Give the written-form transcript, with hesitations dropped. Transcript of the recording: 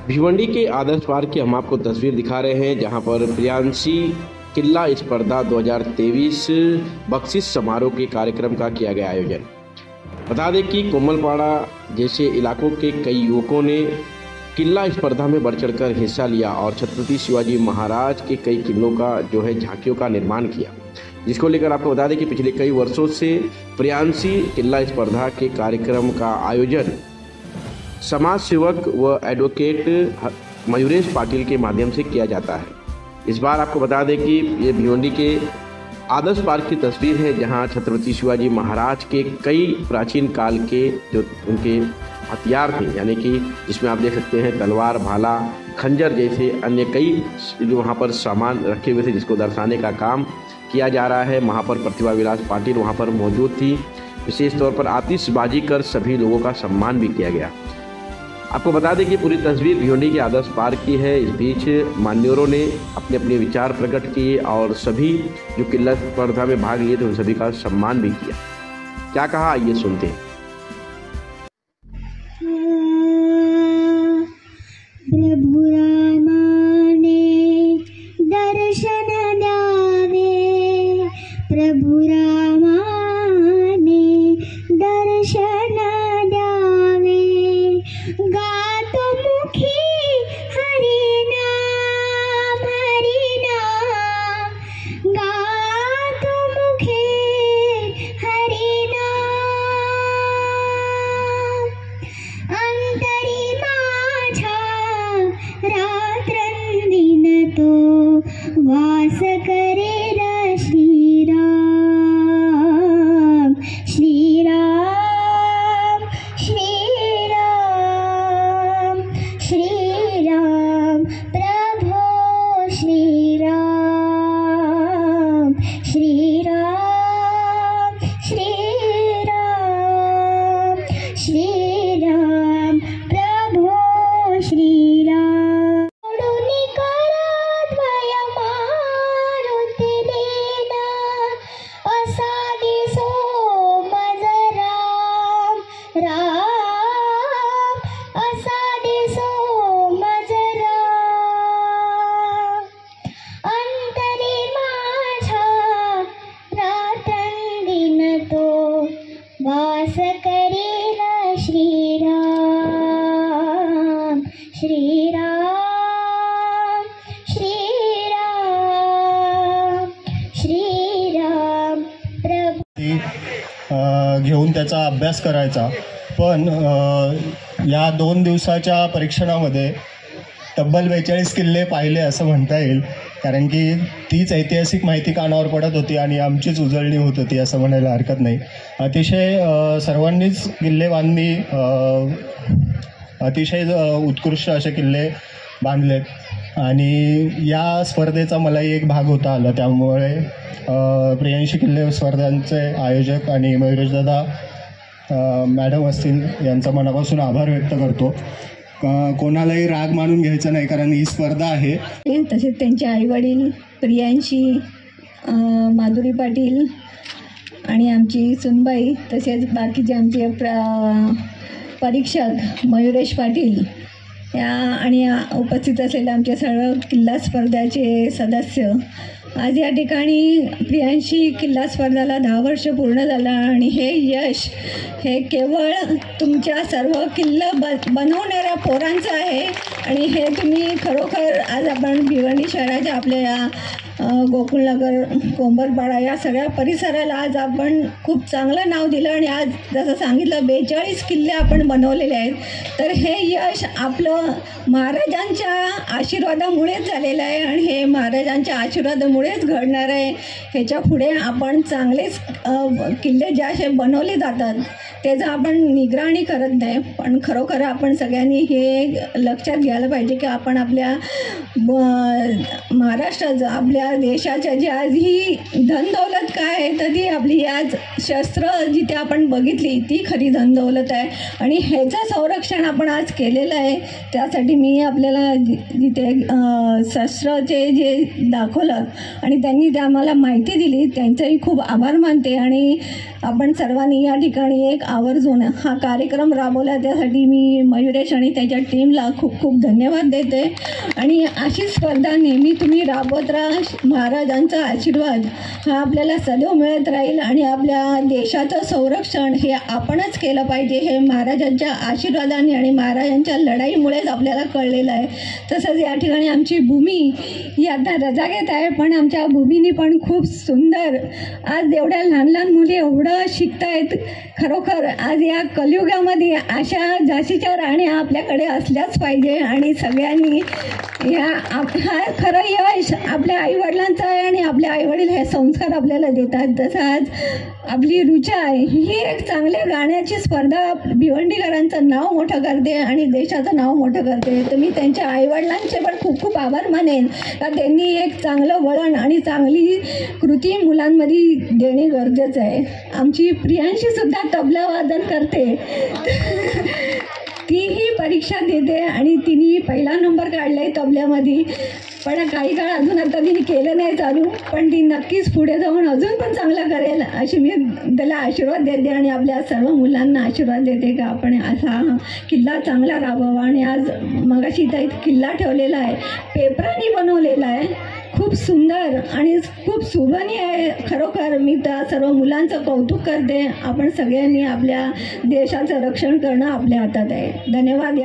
भिवंडी के आदर्श park की हम आपको तस्वीर दिखा रहे हैं, जहां पर प्रियांशी किला स्पर्धा 2023 बख्शिश समारोह के कार्यक्रम का किया गया आयोजन। बता दें कि कोमलपाड़ा जैसे इलाकों के कई युवकों ने किला स्पर्धा में बढ़ चढ़कर हिस्सा लिया और छत्रपति शिवाजी महाराज के कई किलों का झांकियों का निर्माण किया, जिसको लेकर आपको बता दें कि पिछले कई वर्षों से प्रियांशी किला स्पर्धा के कार्यक्रम का आयोजन समाज सेवक व एडवोकेट मयूरेश पाटिल के माध्यम से किया जाता है। इस बार आपको बता दें कि ये भिवंडी के आदर्श पार्क की तस्वीर है, जहां छत्रपति शिवाजी महाराज के कई प्राचीन काल के जो उनके हथियार थे, यानी कि जिसमें आप देख सकते हैं तलवार, भाला, खंजर जैसे अन्य कई जो वहां पर सामान रखे हुए थे, जिसको दर्शाने का काम किया जा रहा है। वहां पर प्रतिभा विलास पाटिल वहां पर मौजूद थी। विशेष तौर पर आतिशबाजी कर सभी लोगों का सम्मान भी किया गया। आपको बता दें कि पूरी तस्वीर भिवंडी के आदर्श पार्क की है। इस बीच मान्यवरों ने अपने अपने विचार प्रकट किए और सभी जो किला स्पर्धा में भाग लिए थे उन सभी का सम्मान भी किया। क्या कहा, आइए सुनते हैं। प्रभु रामाने दर्शन द्यावे, प्रभु रामाने दर्शन द्यावे, गातो मुखी हरिनाम हरिनाम, गातो मुखी हरिनाम, अंतरी माझा रात्रंदिन तो वास करेल श्रीराम श्रीराम श्रीराम श्रीराम, प्रभो श्रीराम श्रीराम श्रीराम श्रीराम, प्रभो श्रीराम। कडुनी कराद्वय मारुती देना, असा दिसो मज राम राम, असा दिसो मज राम, अंतरी माझा रात्रंदिन तो वास करेल श्रीराम श्रीराम श्रीराम श्रीराम, प्रभु घेऊन त्याचा अभ्यास करायचा। पण या 2 दिवसाच्या परीक्षणामध्ये तब्बल 42 किल्ले पाहिले असं म्हणता येईल, कारण की तीच ऐतिहासिक माहिती कानावर पडत होती आणि आमचीच उजळणी होत होती असं म्हणायला हरकत नाही। अतिशय सर्वांनीच किल्ले बांधणी अतिशय उत्कृष्ट असे किल्ले बांधलेत आणि या स्पर्धेचा मलाही एक भाग होता आला। त्यामुळे प्रियांशी किल्ले स्पर्धांचे आयोजक आणि मयुरेशदादा मॅडम असतील यांचा मनापासून आभार व्यक्त करतो। कोणालाही राग मानून घ्यायचं नाही, कारण ही स्पर्धा आहे। तसेच त्यांचे आईवडील प्रियांशी, माधुरी पाटील आणि आमची सुनबाई, तसेच बाकीचे आमचे परीक्षक मयुरेश पाटील या आणि उपस्थित असलेले आमचे सर्व किल्ला स्पर्धाचे सदस्य। आज या ठिकाणी प्रियांशी किल्ला स्पर्धाला 10 वर्ष पूर्ण झालं आणि हे यश हे केवळ तुमच्या सर्व किल्ला बनवणाऱ्या पोरांचं आहे आणि हे तुम्ही खरोखर आज आपण भिवंडी शहराच्या आपल्या या गोकुळनगर, कोंबरपाडा या सगळ्या परिसराला आज आपण खूप चांगलं नाव दिलं आणि आज जसं सांगितलं 42 किल्ले आपण बनवलेले आहेत। तर हे यश आपलं महाराजांच्या आशीर्वादामुळेच झालेलं आहे आणि हे महाराजांच्या आशीर्वादामुळेच घडणार आहे। ह्याच्या पुढे आपण चांगलेच किल्ले जे असे बनवले जातात त्याचं आपण निगराणी करत नाही, पण खरोखर आपण सगळ्यांनी हे लक्षात घ्यायला पाहिजे की आपण आपल्या महाराष्ट्राचं, आपल्या आपल्या देशाच्या जी आज ही धनदौलत काय आहे तर ती आपली आज शस्त्र जिथे आपण बघितली ती खरी धनदौलत आहे आणि ह्याचं संरक्षण आपण आज केलेलं आहे. त्यासाठी मी आपल्याला जिथे शस्त्राचे जे दाखवलं आणि त्यांनी ते आम्हाला माहिती दिली त्यांचंही खूप आभार मानते. आणि आपण सर्वांनी या ठिकाणी एक आवर्जून हा कार्यक्रम राबवला त्यासाठी मी मयुरेश आणि त्याच्या टीमला खूप खूप धन्यवाद देते. आणि अशी स्पर्धा नेहमी तुम्ही राबवत राहा. महाराजांचा आशीर्वाद हा आपल्याला सदैव मिळत राहील आणि आपल्या देशाचं संरक्षण हे आपणच केलं पाहिजे हे महाराजांच्या आशीर्वादाने आणि महाराजांच्या लढाईमुळेच आपल्याला कळलेलं आहे. तसंच या ठिकाणी आमची भूमी ही आता रजा घेत आहे पण आमच्या भूमीनी पण खूप सुंदर आज एवढ्या लहान लहान मुली एवढं शिकतायत. खरोखर आज या कलियुगामध्ये अशा झाशीच्या राण्या आपल्याकडे असल्याच पाहिजे आणि सगळ्यांनी हा खरं यश आपल्या आईवडिलांचं आहे आणि आपले आईवडील हे संस्कार आपल्याला देतात. जसं आज आपली रुचा आहे ही एक चांगल्या गाण्याची स्पर्धा भिवंडीकरांचं नाव मोठं करते आणि देशाचं नाव मोठं करते. तर मी त्यांच्या आईवडिलांचे पण खूप खूप आभार मानेन का त्यांनी एक चांगलं वळण आणि चांगली कृती मुलांमध्ये देणे गरजेचं आहे. आमची प्रियांशी सुद्धा तबला वादन करते. तीही परीक्षा देते आणि तिने पहिला नंबर काढला आहे तबल्यामध्ये. पण काही काळ अजून आता तिने केलं नाही चालू पण ती नक्कीच पुढे जाऊन अजून पण चांगलं करेल अशी मी त्याला आशीर्वाद देते आणि आपल्या सर्व मुलांना आशीर्वाद देते का आपण असा किल्ला चांगला राबवावा. आणि आज मगाशी इथं किल्ला ठेवलेला आहे पेपराने बनवलेला आहे खूप सुंदर आणि खूप सुगणी आहे. खरोखर मी त्या सर्व मुलांचं कौतुक करते. आपण सगळ्यांनी आपल्या देशाचं रक्षण करणं आपल्या हातात आहे. धन्यवाद.